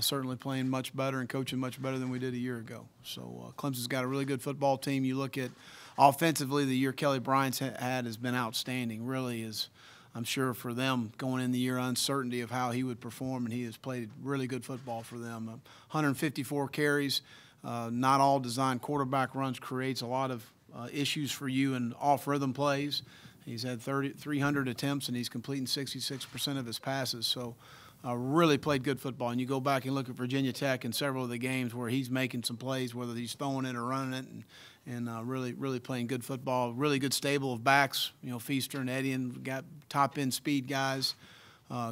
certainly playing much better and coaching much better than we did a year ago. So Clemson's got a really good football team. You look at offensively, the year Kelly Bryant's had has been outstanding. Really is, I'm sure for them going in the year, uncertainty of how he would perform, and he has played really good football for them. 154 carries, not all designed quarterback runs creates a lot of issues for you in off-rhythm plays. He's had 300 attempts, and he's completing 66% of his passes. So really played good football. And you go back and look at Virginia Tech in several of the games where he's making some plays, whether he's throwing it or running it, and really playing good football. Really good stable of backs. You know, Feaster and Etienne got top-end speed guys.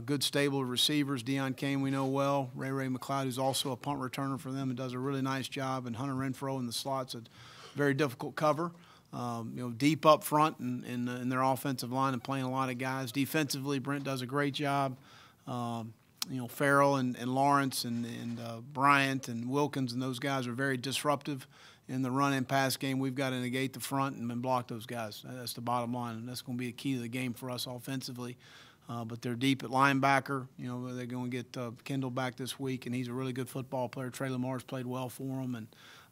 Good stable of receivers. Deion Kane we know well. Ray McLeod, who's also a punt returner for them and does a really nice job. And Hunter Renfro in the slots, a very difficult cover. Deep up front in their offensive line and playing a lot of guys. Defensively, Brent does a great job. Farrell and Lawrence and Bryant and Wilkins and those guys are very disruptive in the run and pass game. We've got to negate the front and block those guys. That's the bottom line, and that's going to be a key to the game for us offensively. But they're deep at linebacker. They're going to get Kendall back this week, and he's a really good football player. Trey Lamar's played well for them, and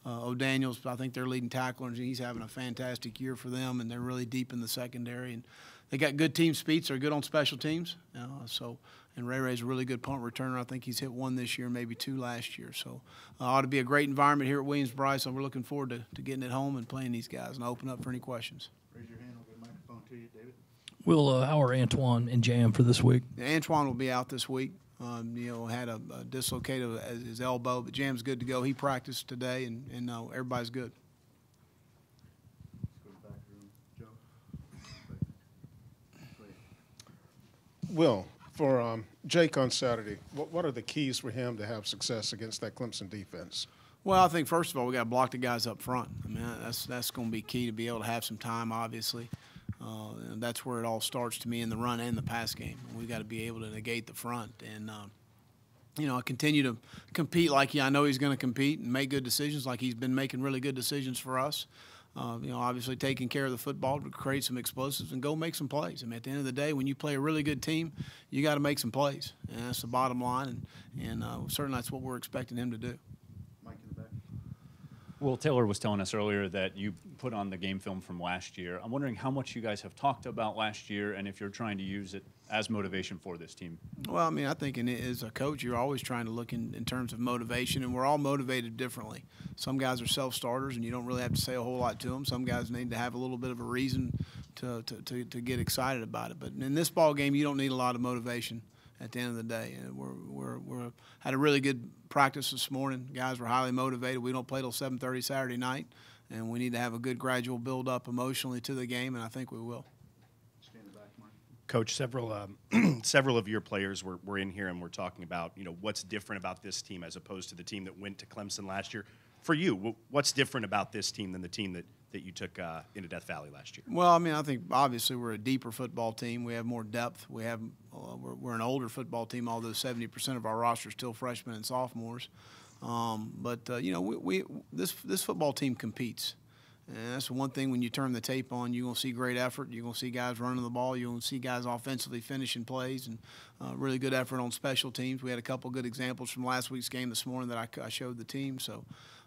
O'Daniel's, I think they're leading tackler, and he's having a fantastic year for them, and they're really deep in the secondary. And they got good team speeds. They're good on special teams. And Ray's a really good punt returner. I think he's hit one this year, maybe two last year. So ought to be a great environment here at Williams-Brice. So we're looking forward to getting it home and playing these guys. And I'll open up for any questions. Raise your hand. I'll get a microphone to you, David. How are Antoine and Jam for this week? Yeah, Antoine will be out this week. Had a dislocated his elbow, but Jam's good to go. He practiced today, and everybody's good. Let's go to the back room. Joe? Will, for Jake on Saturday, what are the keys for him to have success against that Clemson defense? Well, I think first of all we got to block the guys up front. I mean that's going to be key to be able to have some time, obviously. And that's where it all starts to me in the run and the pass game. We got to be able to negate the front and continue to compete like I know he's going to compete and make good decisions like he's been making really good decisions for us. Obviously taking care of the football to create some explosives and go make some plays. I mean, at the end of the day, when you play a really good team, you got to make some plays, and that's the bottom line. And certainly that's what we're expecting him to do. Mike in the back. Will Taylor was telling us earlier that you put on the game film from last year. I'm wondering how much you guys have talked about last year and if you're trying to use it as motivation for this team. Well, I mean, I think as a coach, you're always trying to look in terms of motivation, and we're all motivated differently. Some guys are self-starters, and you don't really have to say a whole lot to them. Some guys need to have a little bit of a reason to get excited about it. But in this ball game, you don't need a lot of motivation at the end of the day. We had a really good practice this morning. Guys were highly motivated. We don't play till 7:30 Saturday night, and we need to have a good gradual build-up emotionally to the game, and I think we will. Stand in the back, Mark. Coach, several of your players were in here and we're talking about, what's different about this team as opposed to the team that went to Clemson last year. For you, what's different about this team than the team that you took into Death Valley last year? Well, I mean, I think obviously we're a deeper football team. We have more depth. We're an older football team, although 70% of our roster is still freshmen and sophomores. This football team competes. And that's the one thing when you turn the tape on, you're going to see great effort. You're going to see guys running the ball. You're going to see guys offensively finishing plays and really good effort on special teams. We had a couple good examples from last week's game this morning that I showed the team. So,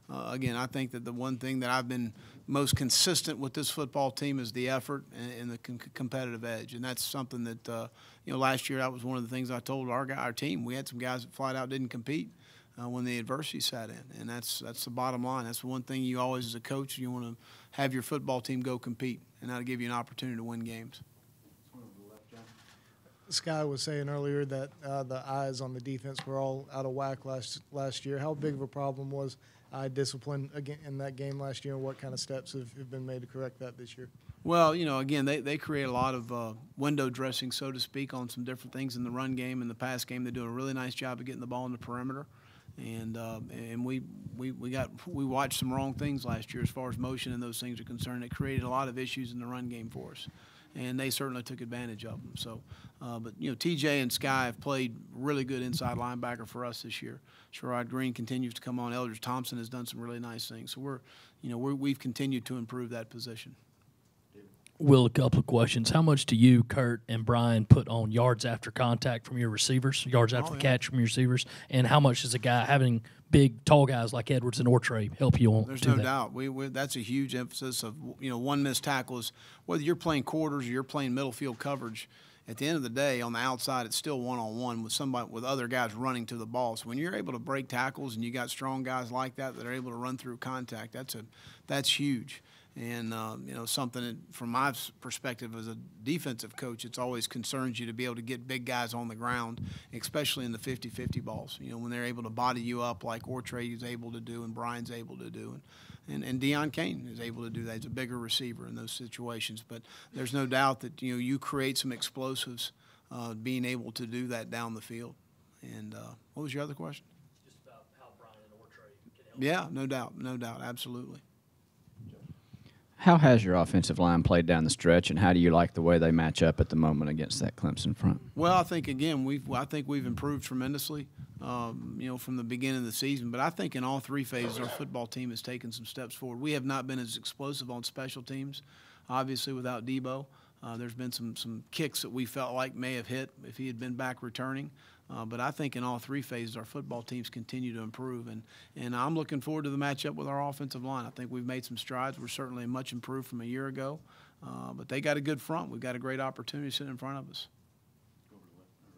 again, I think that the one thing that I've been most consistent with this football team is the effort and the competitive edge. And that's something that, last year that was one of the things I told our team. We had some guys that flat out didn't compete when the adversity sat in, and that's the bottom line. That's the one thing you always, as a coach, you want to have your football team go compete, and that'll give you an opportunity to win games. Sky was saying earlier that the eyes on the defense were all out of whack last year. How big of a problem was eye discipline again in that game last year, and what kind of steps have been made to correct that this year? Well, again, they create a lot of window dressing, so to speak, on some different things in the run game and the pass game. They do a really nice job of getting the ball in the perimeter. And we watched some wrong things last year as far as motion and those things are concerned. It created a lot of issues in the run game for us, and they certainly took advantage of them. So, TJ and Sky have played really good inside linebacker for us this year. Sherrod Green continues to come on. Eldridge Thompson has done some really nice things. So we've continued to improve that position. Will, a couple of questions. How much do you, Kurt, and Brian put on yards after contact from your receivers, yards after the catch from your receivers, and how much does a guy having big, tall guys like Edwards and Ortre help you on? There's to no that? doubt. That's a huge emphasis of one missed tackle is whether you're playing quarters or you're playing middle field coverage. At the end of the day, on the outside, it's still one-on-one with other guys running to the ball. So when you're able to break tackles and you got strong guys like that are able to run through contact, that's huge. And something that, from my perspective as a defensive coach, it's always concerns you to be able to get big guys on the ground, especially in the 50-50 balls. When they're able to body you up like Ortre is able to do and Brian's able to do, and Deion Kane is able to do that. He's a bigger receiver in those situations. But there's no doubt that you create some explosives, being able to do that down the field. And what was your other question? Just about how Brian and Ortre can help. Yeah, no doubt, absolutely. How has your offensive line played down the stretch, and how do you like the way they match up at the moment against that Clemson front? Well, I think again we've improved tremendously, from the beginning of the season. But I think in all three phases, our football team has taken some steps forward. We have not been as explosive on special teams, obviously without Debo. There's been some kicks that we felt like may have hit if he had been back returning. But I think in all three phases, our football teams continue to improve. And I'm looking forward to the matchup with our offensive line. I think we've made some strides. We're certainly much improved from a year ago. But they got a good front. We've got a great opportunity sitting in front of us.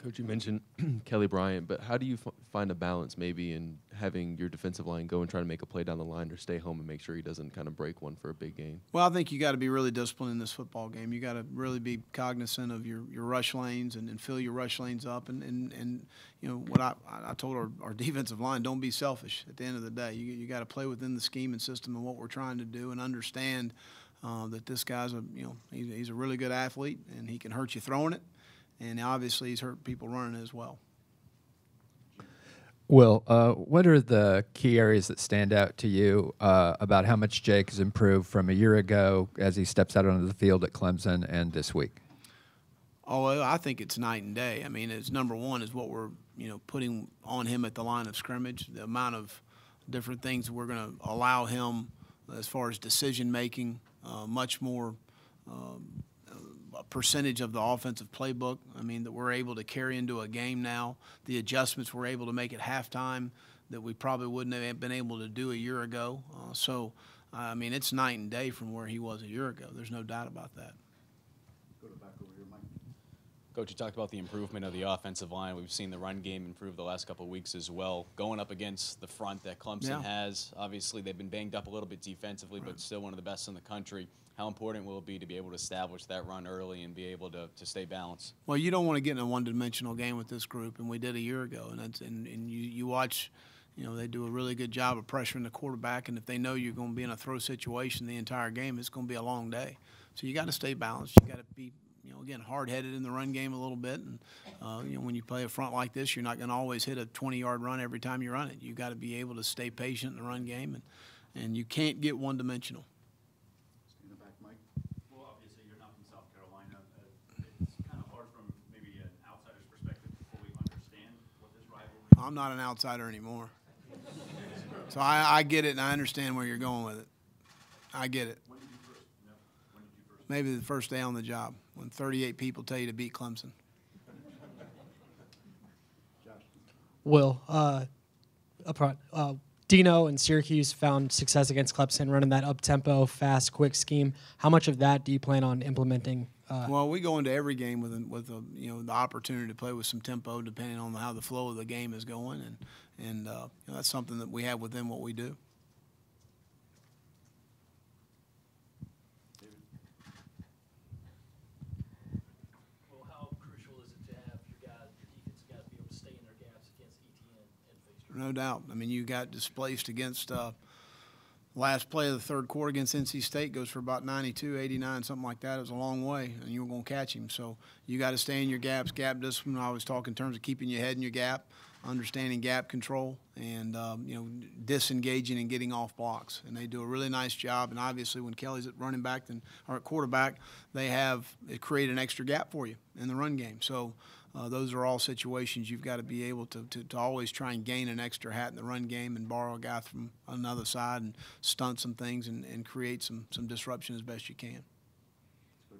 Coach, you mentioned Kelly Bryant, but how do you find a balance maybe in having your defensive line go and try to make a play down the line or stay home and make sure he doesn't kind of break one for a big game? Well, I think you got to be really disciplined in this football game. You got to really be cognizant of your rush lanes and fill your rush lanes up. And what I told our defensive line, don't be selfish at the end of the day. You got to play within the scheme and system and what we're trying to do and understand that this guy's he's a really good athlete and he can hurt you throwing it. And obviously he's hurt people running as well. Will, what are the key areas that stand out to you about how much Jake has improved from a year ago as he steps out onto the field at Clemson and this week? Oh, well, I think it's night and day. I mean, it's number one is what we're putting on him at the line of scrimmage, the amount of different things we're going to allow him as far as decision making, much more a percentage of the offensive playbook, that we're able to carry into a game now. The adjustments we're able to make at halftime that we probably wouldn't have been able to do a year ago. It's night and day from where he was a year ago. There's no doubt about that. Go to back over here, Mike. Coach, you talked about the improvement of the offensive line. We've seen the run game improve the last couple of weeks as well. Going up against the front that Clemson has, obviously they've been banged up a little bit defensively, but still one of the best in the country. How important will it be to be able to establish that run early and be able to stay balanced? Well, you don't want to get in a one-dimensional game with this group, and we did a year ago. And you watch, they do a really good job of pressuring the quarterback, and if they know you're going to be in a throw situation the entire game, it's going to be a long day. So you got to stay balanced. You got to be, again, hard-headed in the run game a little bit. And, when you play a front like this, you're not going to always hit a 20-yard run every time you run it. You got to be able to stay patient in the run game, and you can't get one-dimensional. In the back, Mike. Well, obviously you're not from South Carolina. It's kind of hard from maybe an outsider's perspective to fully understand what this rivalry is. I'm not an outsider anymore. So I get it, and I understand where you're going with it. I get it. When did you first? Maybe the first day on the job, when 38 people tell you to beat Clemson. Will, up front, Dino and Syracuse found success against Clemson running that up-tempo, fast, quick scheme. How much of that do you plan on implementing? Well, we go into every game with the opportunity to play with some tempo, depending on how the flow of the game is going, and that's something that we have within what we do. Well, how crucial is it to have your defensive guys be able to stay in their gaps against ETN and Feaster? No doubt. You got displaced against last play of the third quarter against NC State, goes for about 92, 89, something like that. It was a long way, and you were going to catch him. So you got to stay in your gaps, gap discipline. I always talk in terms of keeping your head in your gap, understanding gap control, and disengaging and getting off blocks. And they do a really nice job. And obviously, when Kelly's at running back or at quarterback, it create an extra gap for you in the run game. So those are all situations you've got to be able to always try and gain an extra hat in the run game and borrow a guy from another side and stunt some things and create some disruption as best you can. Let's go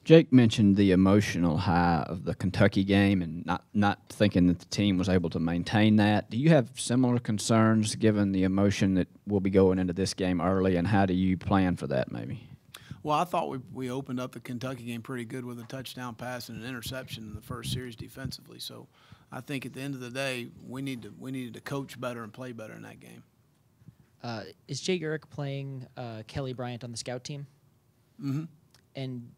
Jake mentioned the emotional high of the Kentucky game and not thinking that the team was able to maintain that. Do you have similar concerns given the emotion that we'll be going into this game early, and how do you plan for that maybe? Well, I thought we opened up the Kentucky game pretty good with a touchdown pass and an interception in the first series defensively. So I think at the end of the day, we needed to coach better and play better in that game. Is Jay Urich playing Kelly Bryant on the scout team? Mm-hmm. And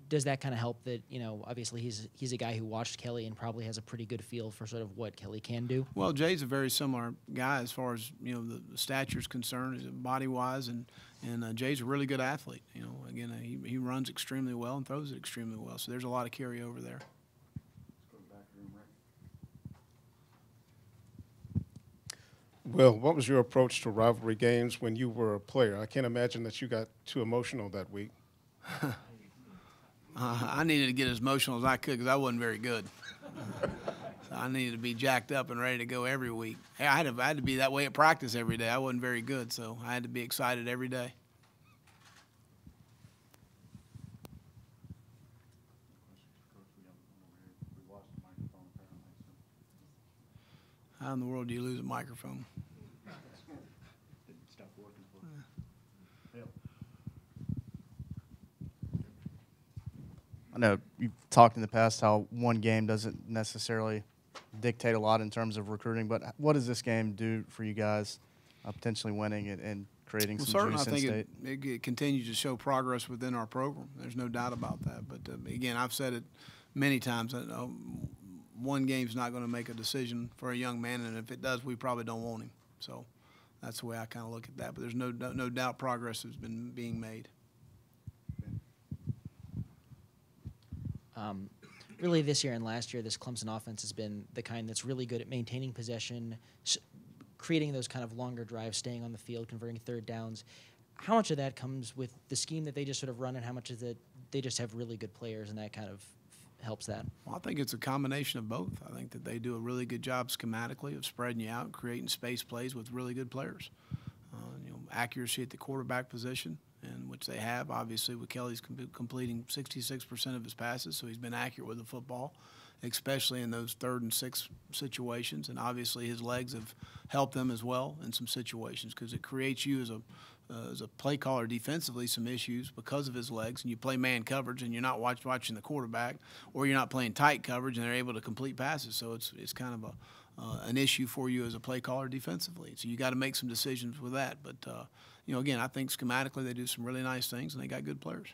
does that kind of help that, obviously he's a guy who watched Kelly and probably has a pretty good feel for sort of what Kelly can do? Well, Jay's a very similar guy as far as, the stature is concerned, body-wise, and Jay's a really good athlete. Again, he runs extremely well and throws it extremely well, so there's a lot of carryover there. Well, what was your approach to rivalry games when you were a player? I can't imagine that you got too emotional that week. I needed to get as emotional as I could because I wasn't very good. So I needed to be jacked up and ready to go every week. Hey, I had to be that way at practice every day. I wasn't very good, so I had to be excited every day. How in the world do you lose a microphone? Didn't stop working for me. I know you've talked in the past how one game doesn't necessarily dictate a lot in terms of recruiting, but what does this game do for you guys, potentially winning it and creating some juice in state? I think it continues to show progress within our program. There's no doubt about that. But, again, I've said it many times. One game's not going to make a decision for a young man, and if it does, we probably don't want him. So that's the way I kind of look at that. But there's no doubt progress has been being made. Really this year and last year, this Clemson offense has been the kind that's really good at maintaining possession, creating those kind of longer drives, staying on the field, converting third downs. How much of that comes with the scheme that they just sort of run, and how much of it they just have really good players and that kind of helps that? Well, I think it's a combination of both. I think that they do a really good job schematically of spreading you out, creating space plays with really good players. Accuracy at the quarterback position, and which they have. Obviously, with Kelly's completing 66% of his passes, so he's been accurate with the football, especially in those 3rd and 6 situations. And obviously, his legs have helped them as well in some situations because it creates you as a play caller defensively some issues because of his legs. And you play man coverage, and you're not watching the quarterback, or you're not playing tight coverage, and they're able to complete passes. So it's kind of an issue for you as a play caller defensively. So you got to make some decisions with that. But again, I think schematically they do some really nice things, and they got good players.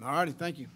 All righty, thank you.